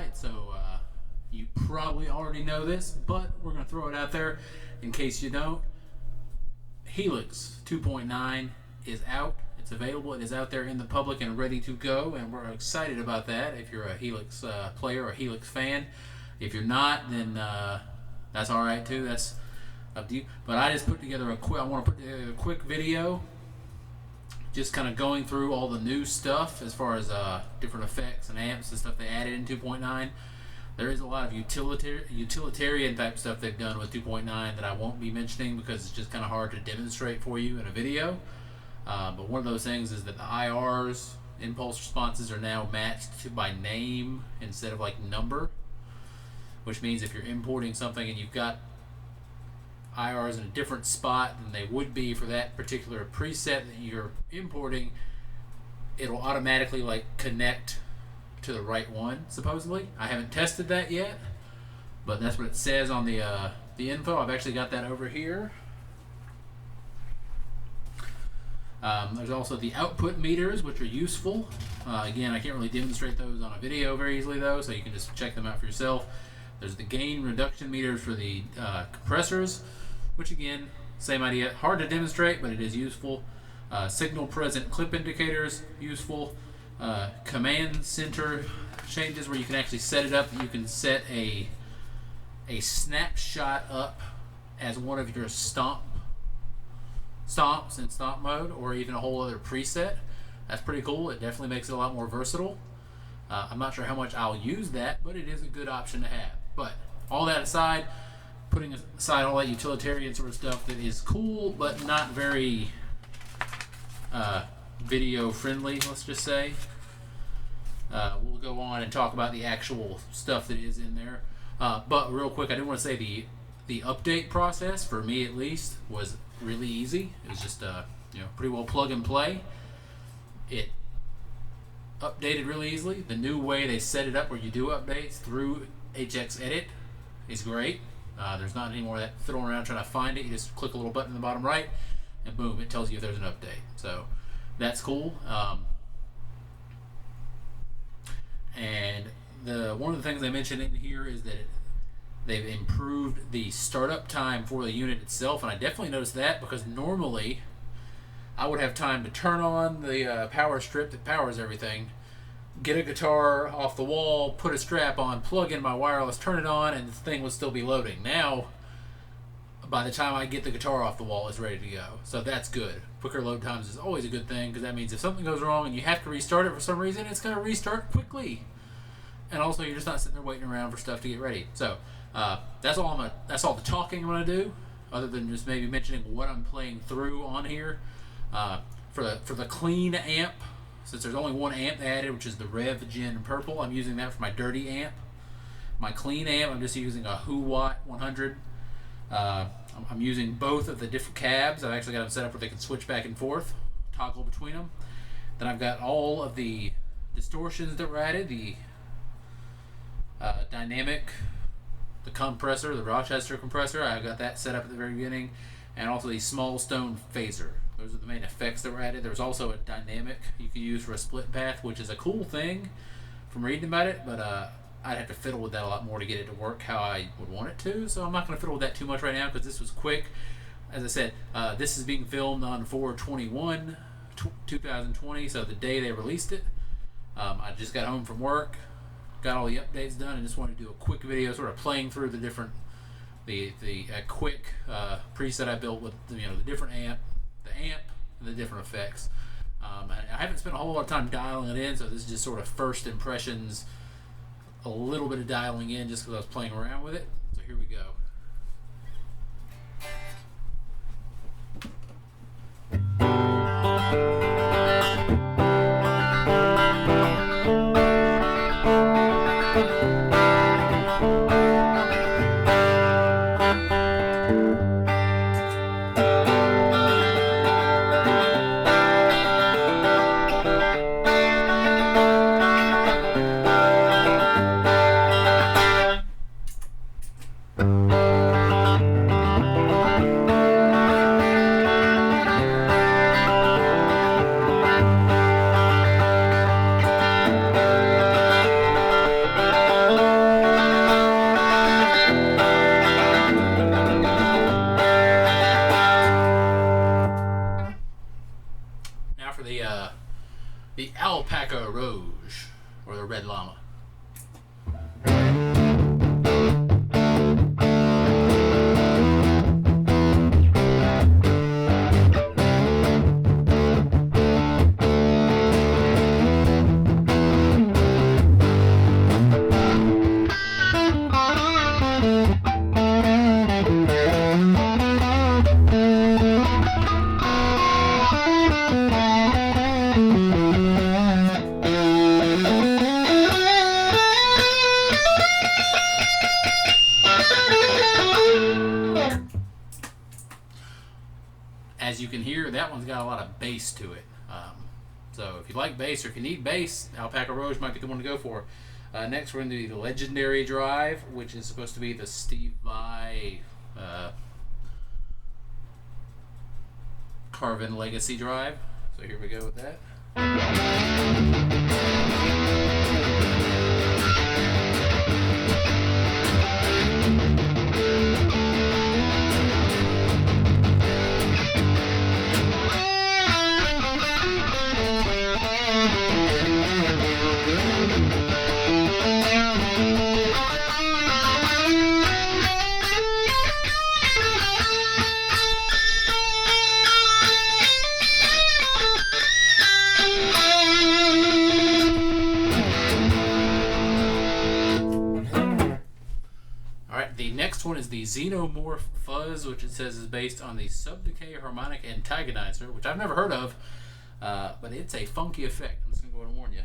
website, so you probably already know this, but we're going to throw it out there in case you don't. Helix 2.9 is out. It's available. It is out there in the public and ready to go, and we're excited about that if you're a Helix player or a Helix fan. If you're not, then that's all right too. That's up to you. But I just put together I want to put together a quick video just kind of going through all the new stuff as far as different effects and amps and stuff they added in 2.9. There is a lot of utilitarian type stuff they've done with 2.9 that I won't be mentioning because it's just kind of hard to demonstrate for you in a video. But one of those things is that the IRs, impulse responses, are now matched by name instead of like number, which means if you're importing something and you've got IRs in a different spot than they would be for that particular preset that you're importing, it'll automatically like connect to the right one, supposedly. I haven't tested that yet, but that's what it says on the info. I've actually got that over here. There's also the output meters, which are useful. Again, I can't really demonstrate those on a video very easily though, so you can just check them out for yourself. There's the gain reduction meters for the compressors, which again, same idea, hard to demonstrate, but it is useful. Signal present clip indicators, useful. Command center changes where you can actually set it up. You can set a snapshot up as one of your stomps in stomp mode, or even a whole other preset. That's pretty cool. It definitely makes it a lot more versatile. I'm not sure how much I'll use that, but it is a good option to have. But all that aside, putting aside all that utilitarian sort of stuff that is cool but not very video friendly, let's just say, we'll go on and talk about the actual stuff that is in there. But real quick, I do want to say the update process, for me at least, was really easy. It was just pretty well plug and play. It updated really easily. The new way they set it up where you do updates through HX Edit is great. There's not any more of that fiddling around trying to find it. You just click a little button in the bottom right and boom, it tells you if there's an update. So that's cool. And one of the things they mentioned in here is that they've improved the startup time for the unit itself, and I definitely noticed that because normally I would have time to turn on the power strip that powers everything, get a guitar off the wall, put a strap on, plug in my wireless, turn it on, and the thing would still be loading. Now, by the time I get the guitar off the wall, it's ready to go. So that's good. Quicker load times is always a good thing because that means if something goes wrong and you have to restart it for some reason, it's going to restart quickly. And also, you're just not sitting there waiting around for stuff to get ready. So that's all the talking I'm going to do, other than just maybe mentioning what I'm playing through on here. For the clean amp, since there's only one amp added, which is the Revv Gen Purple, I'm using that for my dirty amp. My clean amp, I'm just using a Watt 100. I'm using both of the different cabs. I've actually got them set up where they can switch back and forth, toggle between them. Then I've got all of the distortions that were added, the dynamic, the compressor, the Rochester compressor. I've got that set up at the very beginning, and also the small stone phaser. Those are the main effects that were added. There's also a dynamic you can use for a split path, which is a cool thing from reading about it, but I'd have to fiddle with that a lot more to get it to work how I would want it to, so I'm not going to fiddle with that too much right now because this was quick. As I said, this is being filmed on 4/21/2020, so the day they released it. I just got home from work, got all the updates done, and just wanted to do a quick video sort of playing through the different, the quick preset I built with the different amp, and the different effects. I haven't spent a whole lot of time dialing it in, so this is just sort of first impressions, a little bit of dialing in just because I was playing around with it. So here we go. you can hear, that one's got a lot of bass to it. So if you like bass or if you need bass, Alpaca Rouge might be the one to go for. Next, we're going to do the Legendary Drive, which is supposed to be the Steve Vai Carvin Legacy Drive. So here we go with that. The next one is the Xenomorph Fuzz, which it says is based on the Sub-Decay Harmonic Antagonizer, which I've never heard of, but it's a funky effect. I'm just going to go ahead and warn you.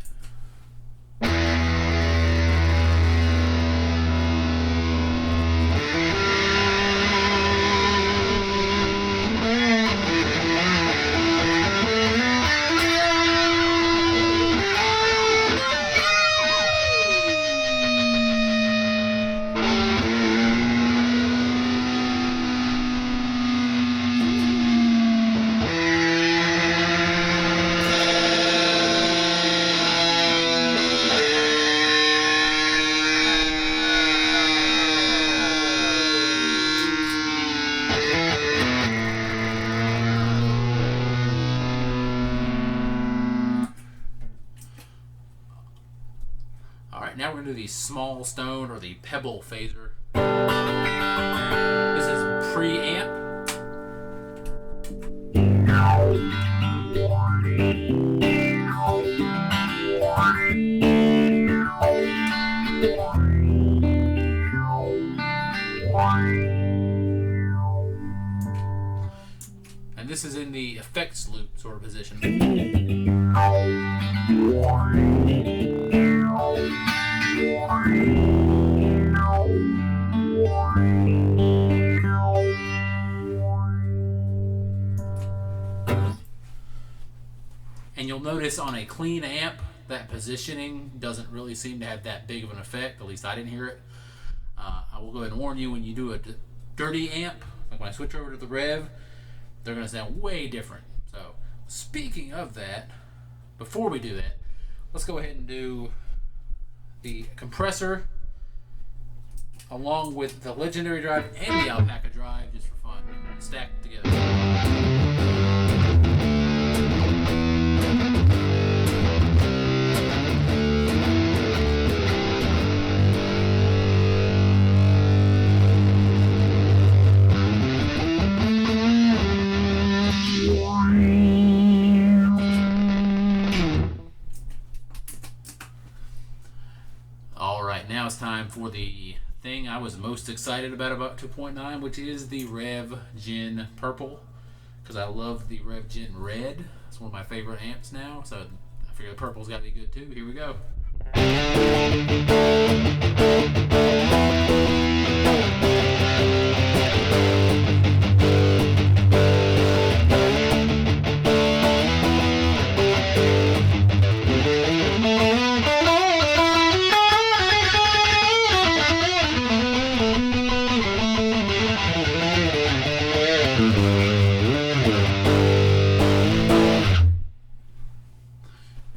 Now we're going to do the small stone or the pebble phaser. This is pre-amp. And this is in the effects loop sort of position. And you'll notice on a clean amp, that positioning doesn't really seem to have that big of an effect. At least I didn't hear it. I will go ahead and warn you, when you do a dirty amp, like when I switch over to the Revv, they're going to sound way different. So speaking of that, before we do that, let's go ahead and do the compressor along with the Legendary Drive and the Alpaca Drive, just for fun, stacked together. Alright, now it's time for the thing I was most excited about 2.9, which is the Revv Gen Purple, because I love the Revv Gen Red. It's one of my favorite amps now, so I figure the purple's got to be good too. Here we go.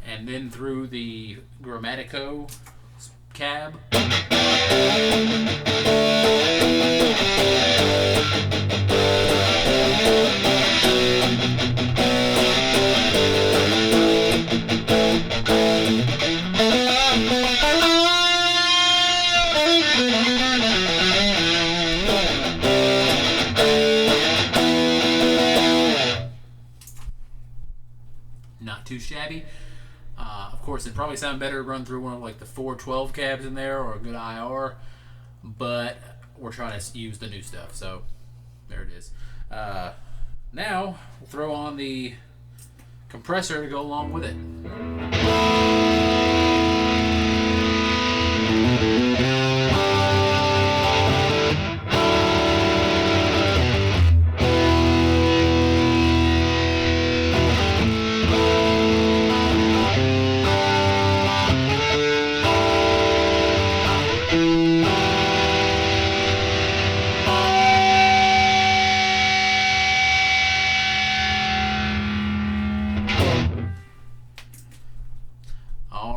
And then through the Grammatico cab. Not too shabby. Of course, it'd probably sound better to run through one of like the 412 cabs in there, or a good IR, but we're trying to use the new stuff, so there it is. Now we'll throw on the compressor to go along with it. All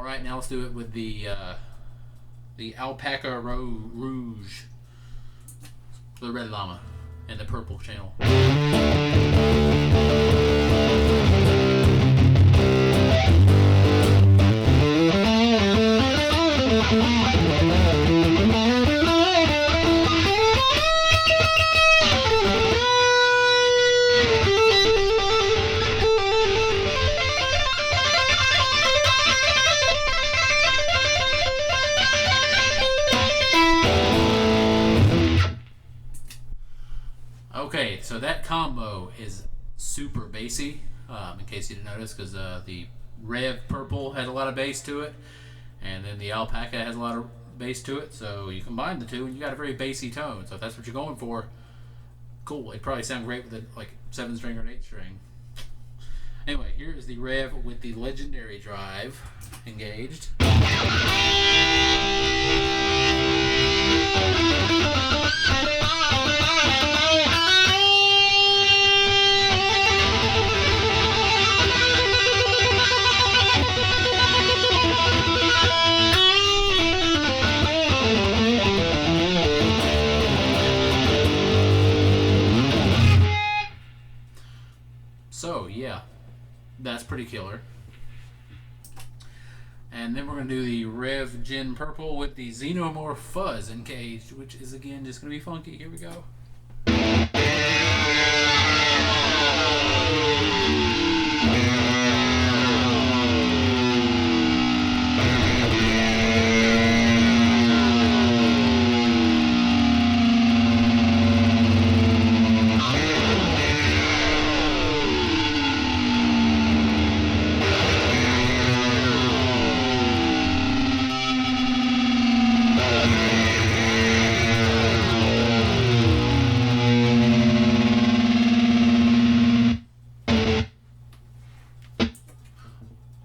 right, now let's do it with the Alpaca Rouge, the red llama, and the purple channel. Okay, so that combo is super bassy, in case you didn't notice, because the Revv Purple had a lot of bass to it, and then the Alpaca has a lot of bass to it, so you combine the two and you got a very bassy tone. So if that's what you're going for, cool. It'd probably sound great with a 7-string or an 8-string. Anyway, here is the Revv with the legendary drive engaged. So yeah, that's pretty killer. And then we're going to do the Revv Gen Purple with the Xenomorph fuzz engaged, which is again just going to be funky. Here we go.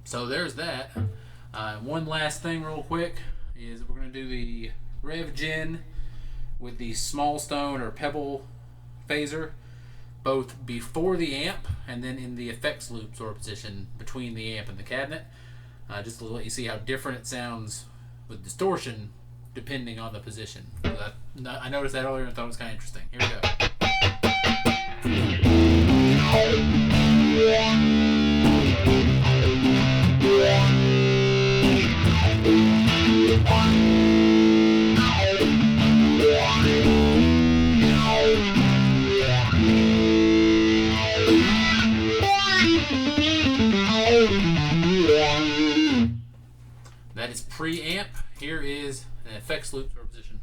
So there's that. One last thing real quick is we're going to do the Revv Gen with the small stone or pebble phaser, both before the amp and then in the effects loop sort of position between the amp and the cabinet, just to let you see how different it sounds with distortion depending on the position. So I noticed that earlier and thought it was kind of interesting. Here we go. That is preamp. Here is an effects loop sort of position.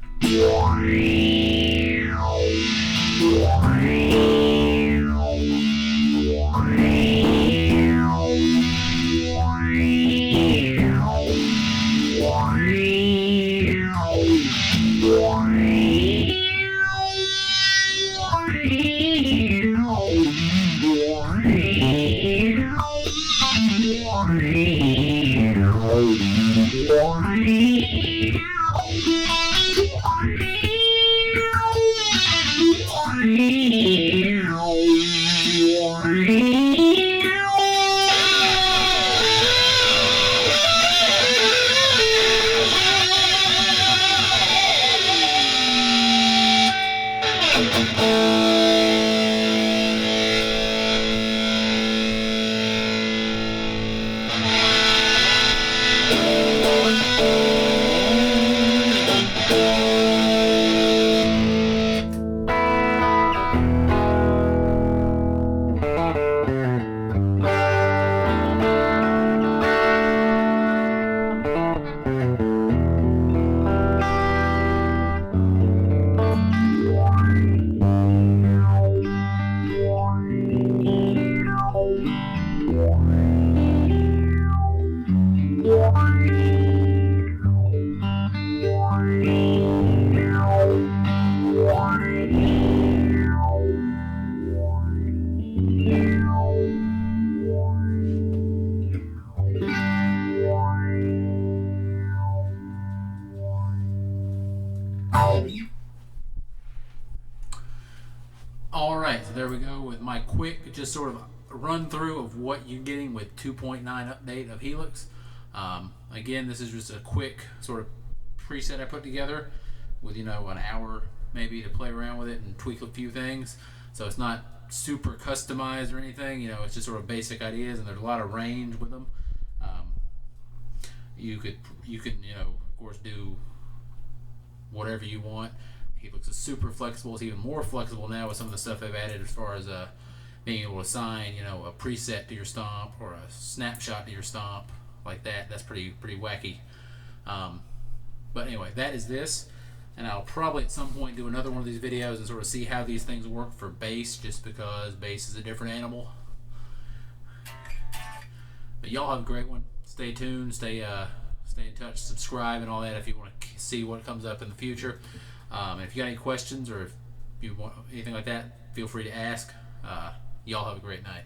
Alright, so there we go with my quick, just sort of run through of what you're getting with 2.9 update of Helix. Again, this is just a quick sort of preset I put together with, an hour maybe to play around with it and tweak a few things. So it's not super customized or anything, it's just sort of basic ideas, and there's a lot of range with them. You can of course do whatever you want. Helix is super flexible. It's even more flexible now with some of the stuff they've added as far as being able to assign, a preset to your stomp or a snapshot to your stomp like that. That's pretty wacky. But anyway, that is this, and I'll probably at some point do another one of these videos and sort of see how these things work for bass, just because bass is a different animal. But y'all have a great one. Stay tuned. Stay in touch. Subscribe and all that if you want to see what comes up in the future. And if you got any questions or if you want anything like that, feel free to ask. Y'all have a great night.